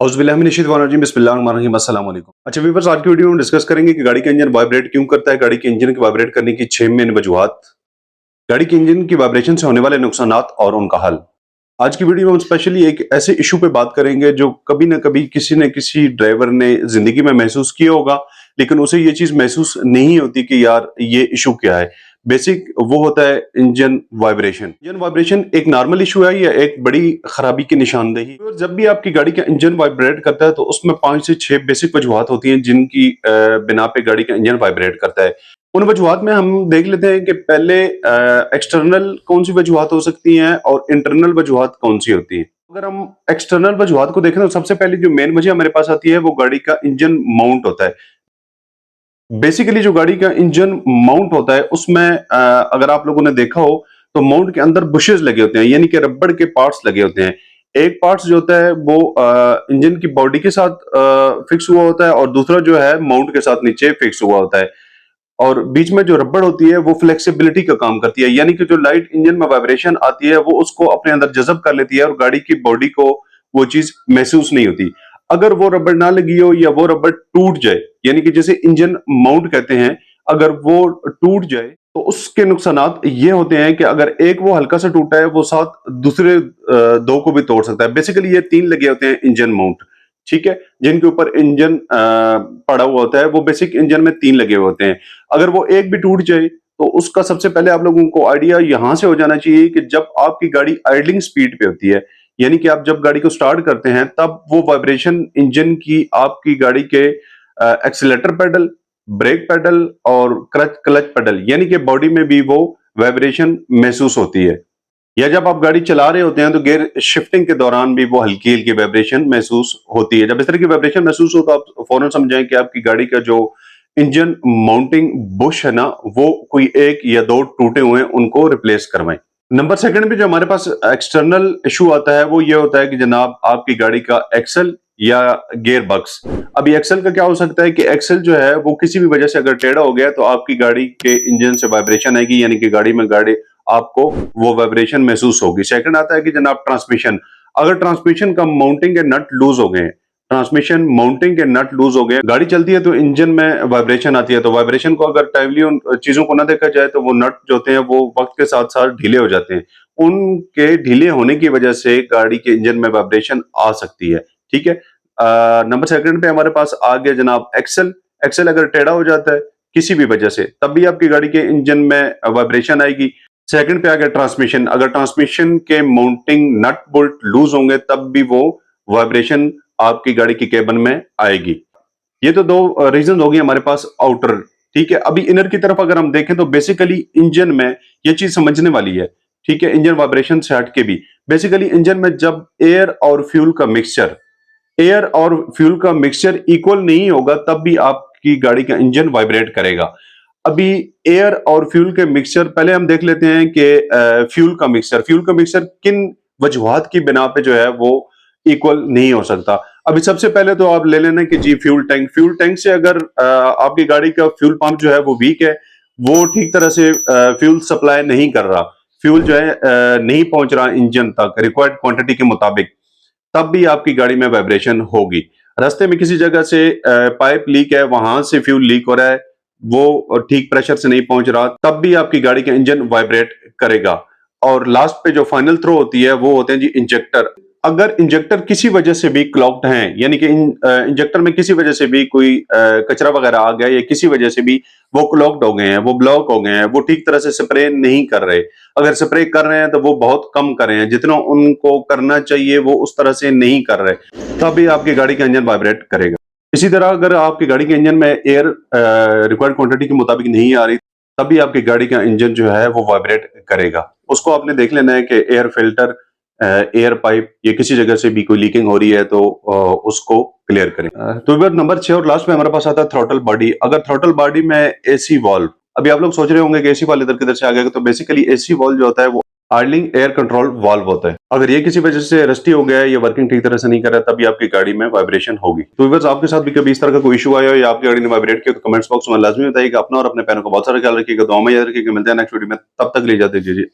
बिस्मिल्लाहिर्रहमानिर्रहीम, अस्सलाम वालेकुम। अच्छा व्यूअर्स, आज की वीडियो में डिस्कस करेंगे कि गाड़ी का इंजन वाइब्रेट क्यों करता है, गाड़ी के इंजन के वाइब्रेट करने की 6 मेन वजूहात, गाड़ी के इंजन की वाइब्रेशन से होने वाले नुकसानात और उनका हल। आज की वीडियो में हम स्पेशली एक ऐसे इशू पे बात करेंगे जो कभी ना कभी किसी न किसी ड्राइवर ने जिंदगी में महसूस किया होगा, लेकिन उसे ये चीज महसूस नहीं होती कि यार ये इशू क्या है। बेसिक वो होता है इंजन वाइब्रेशन। इंजन वाइब्रेशन एक नॉर्मल इशू है या एक बड़ी खराबी की निशानदेही? तो जब भी आपकी गाड़ी का इंजन वाइब्रेट करता है तो उसमें 5 से 6 बेसिक वजूहात होती हैं जिनकी बिना पे गाड़ी का इंजन वाइब्रेट करता है। उन वजूहात में हम देख लेते हैं कि पहले एक्सटर्नल कौन सी वजूहात हो सकती हैं और इंटरनल वजूहात कौन सी होती हैं। अगर हम एक्सटर्नल वजूहात को देखें तो सबसे पहले जो मेन वजह हमारे पास आती है वो गाड़ी का इंजन माउंट होता है। बेसिकली जो गाड़ी का इंजन माउंट होता है उसमें अगर आप लोगों ने देखा हो तो माउंट के अंदर बुशेस लगे होते हैं, यानी कि रबड़ के पार्ट्स लगे होते हैं। एक पार्ट्स जो होता है वो इंजन की बॉडी के साथ फिक्स हुआ होता है और दूसरा जो है माउंट के साथ नीचे फिक्स हुआ होता है। और बीच में जो रबड़ होती है वो फ्लेक्सिबिलिटी का काम करती है, यानी कि जो लाइट इंजन में वाइब्रेशन आती है वो उसको अपने अंदर जज़ब कर लेती है और गाड़ी की बॉडी को वो चीज महसूस नहीं होती। अगर वो रबड़ ना लगी हो या वो रबड़ टूट जाए, यानी कि जैसे इंजन माउंट कहते हैं, अगर वो टूट जाए तो उसके नुकसानात ये होते हैं कि अगर एक वो हल्का सा टूटा है वो साथ दूसरे दो को भी तोड़ सकता है। बेसिकली ये 3 लगे होते हैं इंजन माउंट, ठीक है, जिनके ऊपर इंजन पड़ा हुआ होता है। वो बेसिक इंजन में 3 लगे हुए होते हैं। अगर वो एक भी टूट जाए तो उसका सबसे पहले आप लोगों को आइडिया यहां से हो जाना चाहिए कि जब आपकी गाड़ी आइडलिंग स्पीड पे होती है, यानी कि आप जब गाड़ी को स्टार्ट करते हैं तब वो वाइब्रेशन इंजन की आपकी गाड़ी के एक्सीलेटर पेडल, ब्रेक पेडल और क्लच क्लच पेडल यानी कि बॉडी में भी वो वाइब्रेशन महसूस होती है। या जब आप गाड़ी चला रहे होते हैं तो गियर शिफ्टिंग के दौरान भी वो हल्की हल्की वाइब्रेशन महसूस होती है। जब इस तरह की वाइब्रेशन महसूस हो तो आप फौरन समझें कि आपकी गाड़ी का जो इंजन माउंटिंग बुश है ना, वो कोई एक या दो टूटे हुए हैं, उनको रिप्लेस करवाएं। नंबर सेकंड पे जो हमारे पास एक्सटर्नल इशू आता है वो ये होता है कि जनाब आपकी गाड़ी का एक्सल या गियर बक्स। अभी एक्सल का क्या हो सकता है कि एक्सल जो है वो किसी भी वजह से अगर टेढ़ा हो गया तो आपकी गाड़ी के इंजन से वाइब्रेशन आएगी, यानी कि गाड़ी आपको वो वाइब्रेशन महसूस होगी। सेकंड आता है कि जनाब ट्रांसमिशन। अगर ट्रांसमिशन का माउंटिंग के नट लूज हो गए, ट्रांसमिशन माउंटिंग के नट लूज हो गए, गाड़ी चलती है तो इंजन में वाइब्रेशन आती है, तो वाइब्रेशन को अगर टाइमली उन चीजों को ना देखा जाए तो वो नट जो होते हैं वो वक्त के साथ साथ ढीले हो जाते हैं। उनके ढीले होने की वजह से गाड़ी के इंजन में वाइब्रेशन आ सकती है, ठीक है। नंबर सेकंड पे हमारे पास आ गया जनाब एक्सल। एक्सल अगर टेढ़ा हो जाता है किसी भी वजह से तब भी आपकी गाड़ी के इंजन में वाइब्रेशन आएगी। सेकंड पे आ गया ट्रांसमिशन। अगर ट्रांसमिशन के माउंटिंग नट बोल्ट लूज होंगे तब भी वो वाइब्रेशन आपकी गाड़ी की केबन में आएगी। ये तो दो रीजन हो गई हमारे पास आउटर, ठीक है। अभी इनर की तरफ अगर हम देखें तो बेसिकली इंजन में ये चीज समझने वाली है, ठीक है। इंजन वाइब्रेशन से हट के भी बेसिकली इंजन में जब एयर और फ्यूल का मिक्सचर इक्वल नहीं होगा तब भी आपकी गाड़ी का इंजन वाइब्रेट करेगा। अभी एयर और फ्यूल के मिक्सचर पहले हम देख लेते हैं कि फ्यूल का मिक्सचर किन वजूहात की बिना पे जो है वो इक्वल नहीं हो सकता। अभी सबसे पहले तो आप ले लेना कि जी फ्यूल टैंक से अगर आपकी गाड़ी का फ्यूल पंप जो है वो वीक है, वो ठीक तरह से फ्यूल सप्लाई नहीं कर रहा, फ्यूल जो है नहीं पहुंच रहा इंजन तक रिक्वायर्ड क्वांटिटी के मुताबिक, तब भी आपकी गाड़ी में वाइब्रेशन होगी। रास्ते में किसी जगह से पाइप लीक है, वहां से फ्यूल लीक हो रहा है, वो ठीक प्रेशर से नहीं पहुंच रहा, तब भी आपकी गाड़ी का इंजन वाइब्रेट करेगा। और लास्ट पे जो फाइनल थ्रो होती है वो होते हैं जी इंजेक्टर। अगर इंजेक्टर किसी वजह से भी क्लॉग्ड हैं, यानी कि इंजेक्टर में किसी वजह से भी कोई कचरा वगैरह आ गया या किसी वजह से भी वो क्लॉग्ड हो गए हैं, वो ब्लॉक हो गए हैं, वो ठीक तरह से स्प्रे नहीं कर रहे, अगर स्प्रे कर रहे हैं तो वो बहुत कम कर रहे हैं, जितना उनको करना चाहिए वो उस तरह से नहीं कर रहे, तभी आपकी गाड़ी का इंजन वाइब्रेट करेगा। इसी तरह अगर आपकी गाड़ी के इंजन में एयर रिक्वायर्ड क्वांटिटी के मुताबिक नहीं आ रही, तभी आपकी गाड़ी का इंजन जो है वो वाइब्रेट करेगा। उसको आपने देख लेना है कि एयर फिल्टर, एयर पाइप या किसी जगह से भी कोई लीकिंग हो रही है तो उसको क्लियर करें। तो फिर नंबर 6 और लास्ट में हमारे पास आता है थ्रॉटल बॉडी। अगर थ्रॉटल बॉडी में एसी वॉल्व, अभी आप लोग सोच रहे होंगे कि एसी वाल इधर किधर से आ गया, तो बेसिकली एसी वॉल्व जो होता है वो आइडलिंग एयर कंट्रोल वाल्व होता है। अगर ये किसी वजह से रस्टी हो गया है या वर्किंग ठीक तरह से नहीं कर रहा तभी आपकी गाड़ी में वाइब्रेशन होगी। तो व्यूअर्स, आपके साथ भी कभी इस तरह का कोई इशू आया हो या आपकी गाड़ी ने वाइब्रेट किया तो कमेंट्स बॉक्स में लाजमी बताइएगा। अपना और अपने पैरों का बहुत सारा ख्याल रखिएगा, दुआ में याद रखिएगा। मिलते हैं नेक्स्ट वीडियो में, तब तक ले जाते जी।